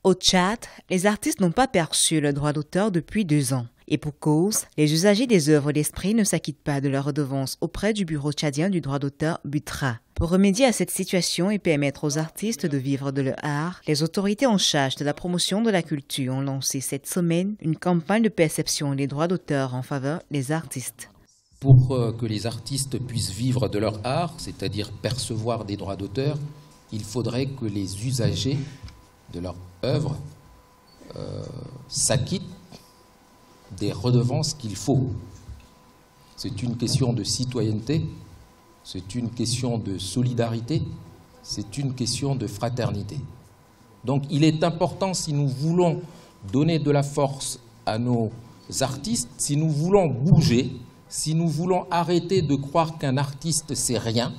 Au Tchad, les artistes n'ont pas perçu le droit d'auteur depuis 2 ans. Et pour cause, les usagers des œuvres d'esprit ne s'acquittent pas de leur redevance auprès du Bureau tchadien du droit d'auteur BUTRA. Pour remédier à cette situation et permettre aux artistes de vivre de leur art, les autorités en charge de la promotion de la culture ont lancé cette semaine une campagne de perception des droits d'auteur en faveur des artistes. Pour que les artistes puissent vivre de leur art, c'est-à-dire percevoir des droits d'auteur, il faudrait que les usagers de leur œuvre s'acquittent des redevances qu'il faut. C'est une question de citoyenneté, c'est une question de solidarité, c'est une question de fraternité. Donc il est important, si nous voulons donner de la force à nos artistes, si nous voulons bouger, si nous voulons arrêter de croire qu'un artiste c'est rien,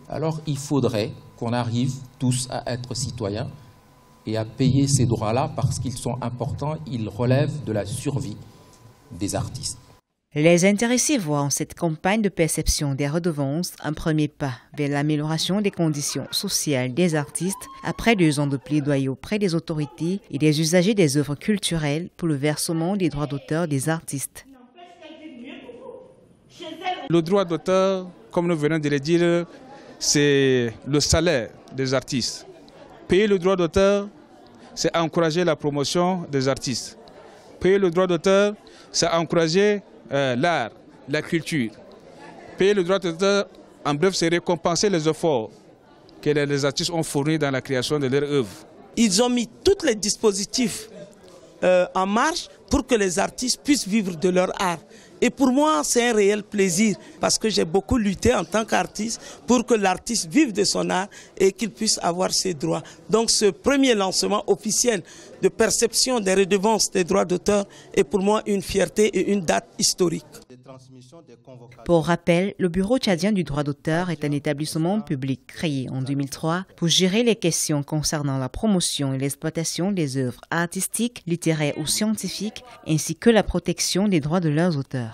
alors il faudrait qu'on arrive tous à être citoyens et à payer ces droits-là parce qu'ils sont importants, ils relèvent de la survie des artistes. Les intéressés voient en cette campagne de perception des redevances un premier pas vers l'amélioration des conditions sociales des artistes après 2 ans de plaidoyer auprès des autorités et des usagers des œuvres culturelles pour le versement des droits d'auteur des artistes. Le droit d'auteur, comme nous venons de le dire, c'est le salaire des artistes. Payer le droit d'auteur, c'est encourager la promotion des artistes. Payer le droit d'auteur, c'est encourager l'art, la culture. Payer le droit d'auteur, en bref, c'est récompenser les efforts que les artistes ont fournis dans la création de leur œuvre. Ils ont mis tous les dispositifs en marche pour que les artistes puissent vivre de leur art. Et pour moi, c'est un réel plaisir parce que j'ai beaucoup lutté en tant qu'artiste pour que l'artiste vive de son art et qu'il puisse avoir ses droits. Donc ce premier lancement officiel de perception des redevances des droits d'auteur est pour moi une fierté et une date historique. Pour rappel, le Bureau tchadien du droit d'auteur est un établissement public créé en 2003 pour gérer les questions concernant la promotion et l'exploitation des œuvres artistiques, littéraires ou scientifiques, ainsi que la protection des droits de leurs auteurs.